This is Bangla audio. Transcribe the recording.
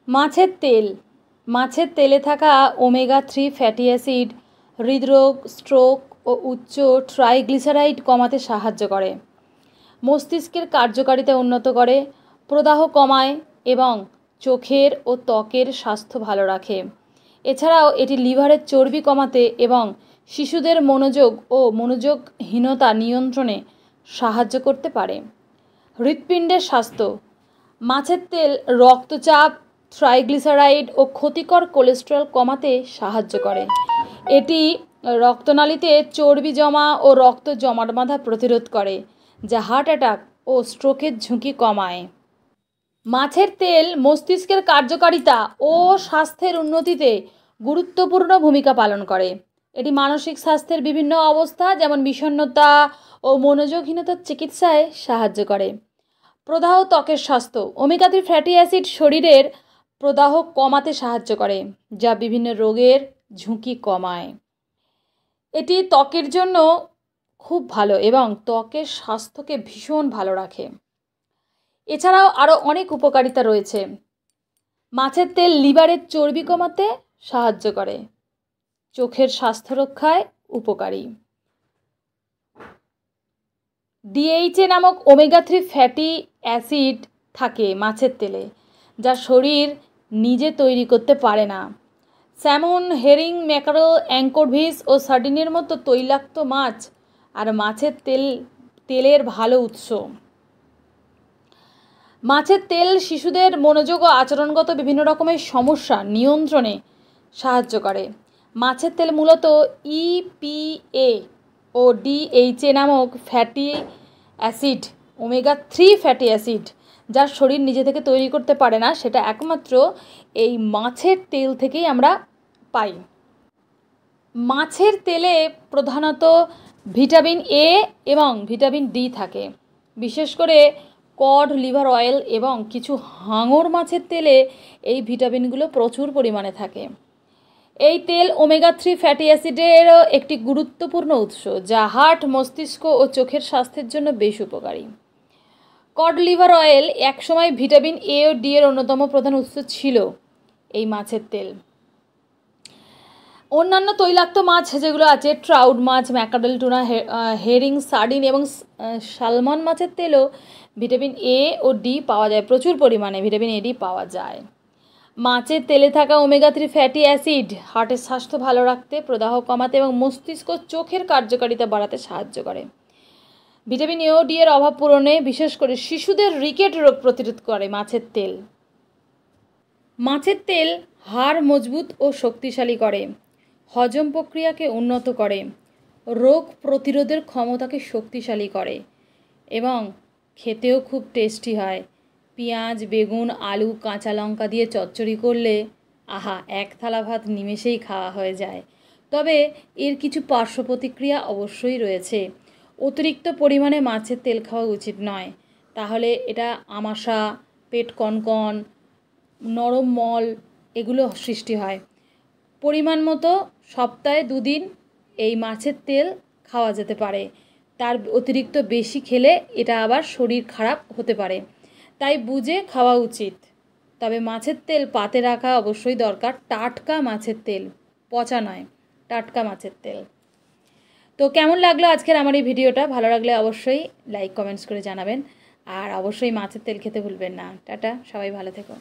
মাছের তেল। মাছের তেলে থাকা ওমেগা 3 ফ্যাটি অ্যাসিড হৃদরোগ, স্ট্রোক ও উচ্চ ট্রাইগ্লিসারাইড কমাতে সাহায্য করে, মস্তিষ্কের কার্যকারিতা উন্নত করে, প্রদাহ কমায় এবং চোখের ও ত্বকের স্বাস্থ্য ভালো রাখে। এছাড়াও এটি লিভারের চর্বি কমাতে এবং শিশুদের মনোযোগহীনতা নিয়ন্ত্রণে সাহায্য করতে পারে। হৃৎপিণ্ডের স্বাস্থ্য। মাছের তেল রক্তচাপ, ট্রাইগ্লিসারাইড ও ক্ষতিকর কোলেস্টেরল কমাতে সাহায্য করে। এটি রক্তনালীতে চর্বি জমা ও রক্ত জমাট বাঁধা প্রতিরোধ করে, যা হার্ট অ্যাটাক ও স্ট্রোকের ঝুঁকি কমায়। মাছের তেল মস্তিষ্কের কার্যকারিতা ও স্বাস্থ্যের উন্নতিতে গুরুত্বপূর্ণ ভূমিকা পালন করে। এটি মানসিক স্বাস্থ্যের বিভিন্ন অবস্থা যেমন বিষণ্ণতা ও মনোযোগহীনতার চিকিৎসায় সাহায্য করে। প্রদাহ, ত্বকের স্বাস্থ্য। ওমেগা 3 ফ্যাটি অ্যাসিড শরীরের প্রদাহ কমাতে সাহায্য করে, যা বিভিন্ন রোগের ঝুঁকি কমায়। এটি ত্বকের জন্য খুব ভালো এবং ত্বকের স্বাস্থ্যকে ভীষণ ভালো রাখে। এছাড়াও আরও অনেক উপকারিতা রয়েছে। মাছের তেল লিভারের চর্বি কমাতে সাহায্য করে, চোখের স্বাস্থ্য রক্ষায় উপকারী। ডিএইচএ নামক ওমেগা 3 ফ্যাটি অ্যাসিড থাকে মাছের তেলে, যা শরীর নিজে তৈরি করতে পারে না। স্যামন, হেরিং, ম্যাকারেল, অ্যাঙ্কোরভিস ও সার্ডিনের মতো তৈলাক্ত মাছ আর মাছের তেলের ভালো উৎস। মাছের তেল শিশুদের মনোযোগ ও আচরণগত বিভিন্ন রকমের সমস্যা নিয়ন্ত্রণে সাহায্য করে। মাছের তেল মূলত ইপিএ ও ডিএইচএ নামক fatty acid, omega 3 fatty acid, যা শরীর নিজে থেকে তৈরি করতে পারে না, সেটা একমাত্র এই মাছের তেল থেকেই আমরা পাই। মাছের তেলে প্রধানত ভিটামিন এ এবং ভিটামিন ডি থাকে। বিশেষ করে কড লিভার অয়েল এবং কিছু হাঙর মাছের তেলে এই ভিটামিনগুলো প্রচুর পরিমাণে থাকে। এই তেল ওমেগা 3 ফ্যাটি অ্যাসিডেরও একটি গুরুত্বপূর্ণ উৎস, যা হার্ট, মস্তিষ্ক ও চোখের স্বাস্থ্যের জন্য বেশ উপকারী। কড লিভার অয়েল একসময় ভিটামিন এ ও ডি এর অন্যতম প্রধান উৎস ছিল এই মাছের তেল। অন্যান্য তৈলাক্ত মাছ যেগুলো আছে, ট্রাউট মাছ, ম্যাকারেল, টুনা, হেরিং, সার্ডিন এবং সালমন মাছের তেলও ভিটামিন এ ও ডি পাওয়া যায়, প্রচুর পরিমাণে ভিটামিন এ ডি পাওয়া যায়। মাছের তেলে থাকা ওমেগা 3 ফ্যাটি অ্যাসিড হার্টের স্বাস্থ্য ভালো রাখতে, প্রদাহ কমাতে এবং মস্তিষ্ক চোখের কার্যকারিতা বাড়াতে সাহায্য করে। ভিটামিন এ ও ডি এর অভাব পূরণে বিশেষ করে শিশুদের রিকেট রোগ প্রতিরোধ করে মাছের তেল। মাছের তেল হাড় মজবুত ও শক্তিশালী করে, হজম প্রক্রিয়াকে উন্নত করে, রোগ প্রতিরোধের ক্ষমতাকে শক্তিশালী করে এবং খেতেও খুব টেস্টি হয়। পেঁয়াজ, বেগুন, আলু, কাঁচা লঙ্কা দিয়ে চচ্চড়ি করলে আহা, এক থালা ভাত নিমেষেই খাওয়া হয়ে যায়। তবে এর কিছু পার্শ্ব প্রতিক্রিয়া অবশ্যই রয়েছে। অতিরিক্ত পরিমাণে মাছের তেল খাওয়া উচিত নয়, তাহলে এটা আমাশা, পেট কনকন, নরম মল এগুলো সৃষ্টি হয়। পরিমাণ মতো সপ্তাহে 2 দিন এই মাছের তেল খাওয়া যেতে পারে। তার অতিরিক্ত বেশি খেলে এটা আবার শরীর খারাপ হতে পারে, তাই বুঝে খাওয়া উচিত। তবে মাছের তেল পাতে রাখা অবশ্যই দরকার, টাটকা মাছের তেল, পচা নয়, টাটকা মাছের তেল। তো কেমন লাগলো আজকের আমার এই ভিডিওটা? ভালো লাগলে অবশ্যই লাইক, কমেন্টস করে জানাবেন, আর অবশ্যই মাছের তেল খেতে ভুলবেন না। টাটা, সবাই ভালো থেকো।